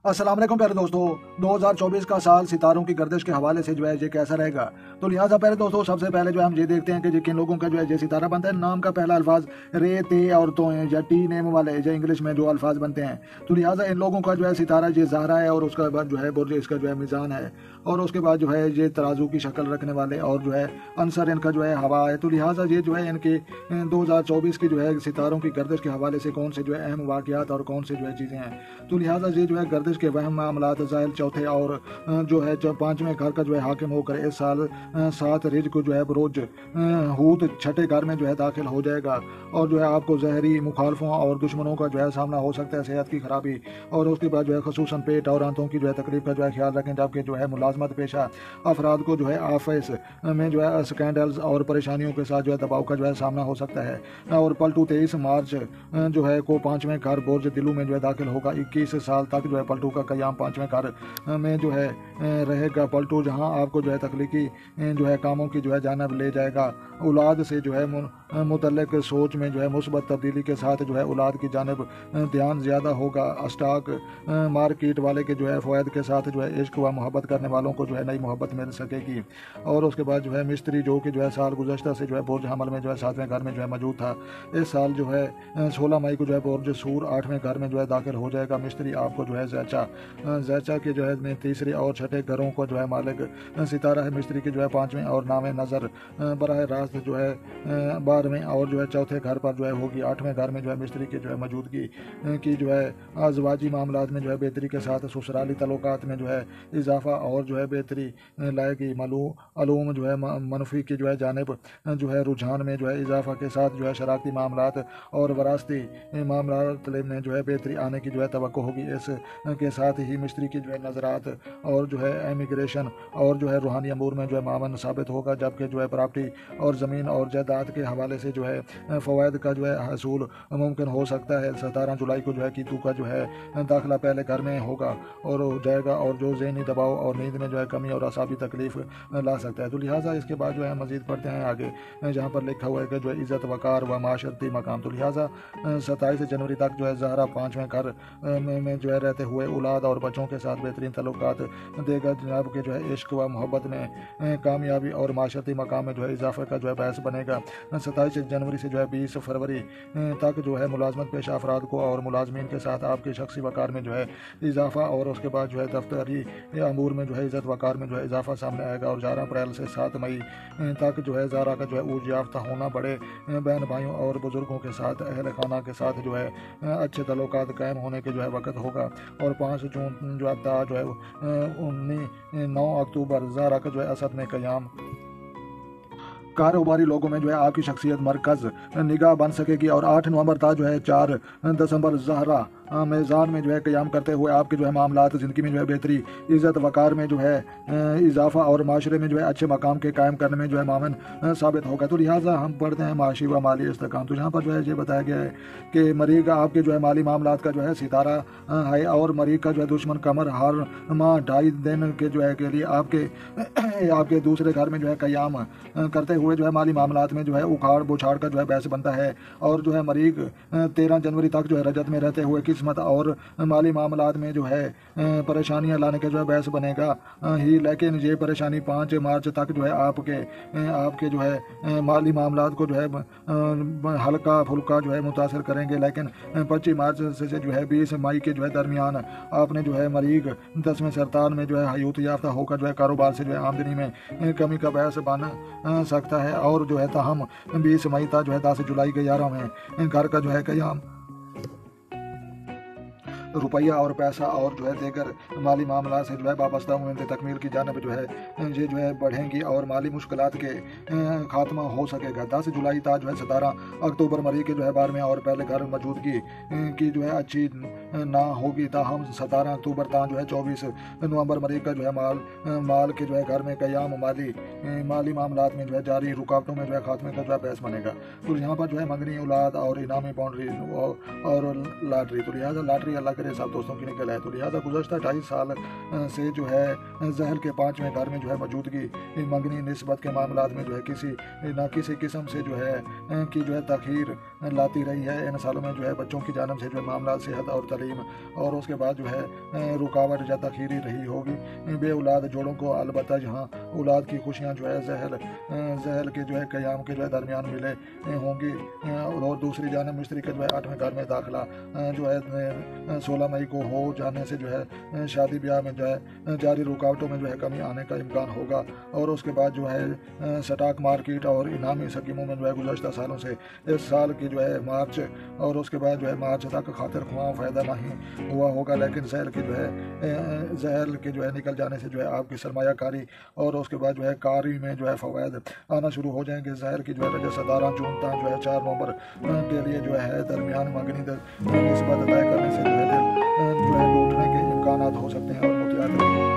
अस्सलाम वालेकुम प्यारे दोस्तों। 2024 का साल सितारों की गर्दिश के हवाले से जो है ये कैसा रहेगा, तो लिहाजा प्यारे दोस्तों सबसे पहले जो हम ये देखते हैं कि किन लोगों का जो है ये सितारा बनता है। नाम का पहला अल्फाज रे ते और तो हैं या टी नेम वाले जो इंग्लिश में जो अल्फाज बनते हैं, तो लिहाजा इन लोगों का जो है सितारा ये ज़हरा है और उसका बाद जो है बुर्ज इसका जो है मिज़ान है और उसके बाद जो है ये तराजू की शक्ल रखने वाले और जो है अंसर इनका जो है हवा है। तो लिहाजा ये जो है इनके 2024 की जो है सितारों की गर्दिश के हवाले से कौन से जो है अहम वाक़यात और कौन से जो है चीज़ें हैं, तो लिहाजा ये जो है गर्दिश के वहम मामलात ज़ाहिल चौथे और जो है पाँचवें घर का जो है हाकिम होकर इस साल 7 रिज को जो है बरोज हूत छठे घर में जो है दाखिल हो जाएगा और जो है आपको जहरी मुखालफों और दुश्मनों का जो है सामना हो सकता है, सेहत की खराबी और उसके बाद जो है खसूसन पेट और आंतों की जो है तकलीफ का जो है ख्याल रखें। जबकि जो है मुलाजमत पेशा अफराद को जो है ऑफिस में जो है स्कैंडल्स और परेशानियों के साथ जो है दबाव का जो है सामना हो सकता है। और पलटू 23 मार्च जो है को पाँचवें घर बुर्ज दिलू में जो है दाखिल होगा। 21 साल तक जो है पलटू का कयाम पाँचवें घर में जो है रहेगा। पलटू जहां आपको जो है तख्लीकी जो है कामों की जो है जानब ले जाएगा। औलाद से जो है मुतल्लिक सोच में जो है मुस्बत तब्दीली के साथ जो है औलाद की जानब ध्यान ज़्यादा होगा। स्टॉक मार्केट वाले के जो है फ़वाद के साथ जो है इश्क व मोहब्बत करने वालों को जो है नई मोहब्बत मिल सकेगी। और उसके बाद जो है मिस्त्री जो कि जो है साल गुज़श्ता से जो है बुर्ज हमल में जो है 7वें घर में जो है मौजूद था, इस साल जो है 16 मई को जो है बुर्ज सूर 8वें घर में जो है दाखिल हो जाएगा। मिस्त्री आपको जो है जैचा के जो है तीसरे और छठे घरों को जो है मालिक सितारा है। मिस्त्री की जो है 5वें और नामे नज़र बराह रास्त जो है 12वें और जो है चौथे घर पर जो है होगी। 8वें घर में जो है मिस्त्री की जो है मौजूदगी की जो है अज़वाजी मामलात में जो है बेहतरी के साथ ससुराली तल्लुकात में जो है इजाफा और जो है बेहतरी लाएगी। मालूम जो है मनफी की जो है जानिब जो है रुझान में जो है इजाफा के साथ जो है शरारती मामलात और वरासती मामलात में जो है बेहतरी आने की जो है तवक्को होगी। इस के साथ ही मिस्त्री की जो है नज़रात और जो है इमिग्रेशन और जो है रूहानी अमूर में जो है मामन साबित होगा। जबकि जो है प्रॉपर्टी और ज़मीन और जायदाद के हवाले से जो है फ़वाद का जो है हसूल मुमकिन हो सकता है। 17 जुलाई को जो है कीतू का जो है दाखिला पहले घर में होगा और हो जाएगा और जो ज़हनी दबाव और नींद में जो है कमी और असाबी तकलीफ ला सकता है। तो लिहाजा इसके बाद जो है मज़ीद पढ़ते हैं आगे जहाँ पर लिखा हुआ है कि जो है इज़्ज़त वक़ार व माशरती मकाम। तो लिहाजा 27 जनवरी तक जो है ज़हरा 5वें घर में जो है रहते हुए औलाद और बच्चों के साथ बेहतरीन तल्लुकात देगा। जनाब के जो है इश्क व मोहब्बत में कामयाबी और माशरती मकाम में जो है इजाफे का जो है बहस बनेगा। 27 जनवरी से जो है 20 फरवरी तक जो है मुलाजमत पेशा अफराद को और मुलाजमीन के साथ आपके शख्सी वक़ार में जो है इजाफा और उसके बाद जो है दफ्तरी अमूर में जो है इज़्ज़त वक़ार में जो है इजाफा सामने आएगा। और 11 अप्रैल से 7 मई तक जो है ज़ारा का जो है ऊर्ज याफ्ता होना, बड़े बहन भाइयों और बुज़ुर्गों के साथ अहल खाना के साथ जो है अच्छे तल्लुकात कायम होने के जो है वक़्त होगा। और 5 जून जो है 9 अक्टूबर ज़ारा का जो है असद में क़याम। कारोबारी लोगों में जो है आपकी शख्सियत मरकज़ निगाह बन सकेगी। और 8 नवंबर तक जो है 4 दिसंबर ज़हरा मेज़ान में जो है क़याम करते हुए आपके जो है मामलात ज़िंदगी में जो है बेहतरी, इज़्ज़त वक़ार में जो है इजाफा और माशरे में जो है अच्छे मकाम के कायम करने में जो है मामन साबित होगा। तो लिहाजा हम पढ़ते हैं माशी व माली इस्तेकाम। तो यहाँ पर जो है ये बताया गया है कि मरीग आपके जो है माली मामलात का जो है सितारा है और मरीग का जो है दुश्मन कमर हर माह 2.5 दिन के जो है के लिए आपके दूसरे घर में जो है क़याम करते हुए जो है माली मामलात में जो है उखाड़ बुछाड़ का जो है बहस बनता है। और जो है मरीग 13 जनवरी तक जो है रजत में रहते हुए किस्मत और माली मामलात में जो है परेशानियां लाने के जो है बहस बनेगा ही। लेकिन ये परेशानी 5 मार्च तक जो है आपके जो है माली मामलात को जो है हल्का फुल्का जो है मुतासर करेंगे। लेकिन 25 मार्च से जो है 20 मई के जो है दरमियान आपने जो है मरीग 10वें सरतान में जो है हयूत याफ्ता होकर जो है कारोबार से जो है आमदनी में कमी का बहस बन सकता है। और जो है ताहम 20 मई तक जो है 10 जुलाई के 11 में घर का जो है क़याम रुपया और पैसा और जो है देकर माली मामला से जो है वाबस्ता उम्मीद तकमील की जानब जो है ये जो है बढ़ेंगी और माली मुश्किलात के खात्मा हो सकेगा। 10 जुलाई तक जो है 17 अक्टूबर मरी के जो है 12वें और पहले घर मौजूदगी की जो है अच्छी ना होगी। ताहम 17 अक्टूबर तक जो है 24 नवंबर मरी का जो है माल के जो है घर में क़याम माली मामलात में जो है जारी रुकावटों में जो है खात्मे का जो है बहस बनेगा। तो यहाँ पर जो है मंगनी औलाद और इनामी बाउंड्री और लॉटरी। तो लिहाजा लॉटरी अल्लाह करे सब दोस्तों की निकल है। तो लिहाजा गुज़श्ता 2.5 साल से जो है जहल के 5वें घर में जो है मौजूदगी मंगनी निस्बत के मामलात में जो है किसी किस्म से जो है की जो है तखीर لاتی رہی ہے۔ ان سالوں میں جو ہے بچوں کی جانب سے جو ہے معاملات صحت اور تعلیم اور اس کے بعد جو ہے رکاوٹ یا تاخیری رہی ہوگی۔ بے اولاد جوڑوں کو البتہ جہاں اولاد کی خوشیاں جو ہے ذہل کے جو ہے قیام کے جو ہے درمیان ملے ہوں گی، اور دوسری جانب مشترکہ جو ہے 8ویں گھر میں داخلہ جو ہے 16 مئی کو ہو جانے سے جو ہے شادی بیاہ میں جو ہے جاری رکاوٹوں میں جو ہے کمی آنے کا امکان ہوگا۔ اور اس کے بعد جو ہے سٹاک مارکیٹ اور انعامی اسکیموں میں جو ہے گزشتہ سالوں سے اس سال کی جو ہے مارچ اور اس کے بعد جو ہے مارچ تک خاطر خواہ فائدہ نہیں ہوا ہوگا، لیکن زحل کے جو ہے نکل جانے سے جو ہے آپ کی سرمایہ کاری اور اس کے بعد جو ہے کاری میں جو ہے فوائد آنا شروع ہو جائیں گے۔ زحل کی جو ہے رجسٹر داران جون تا جو ہے 4 نومبر کے لیے جو ہے درمیان مگنی نسبت طے کرنے سے جو ہے دل جو ہے ٹوٹنے کے امکانات ہو سکتے ہیں اور متعدد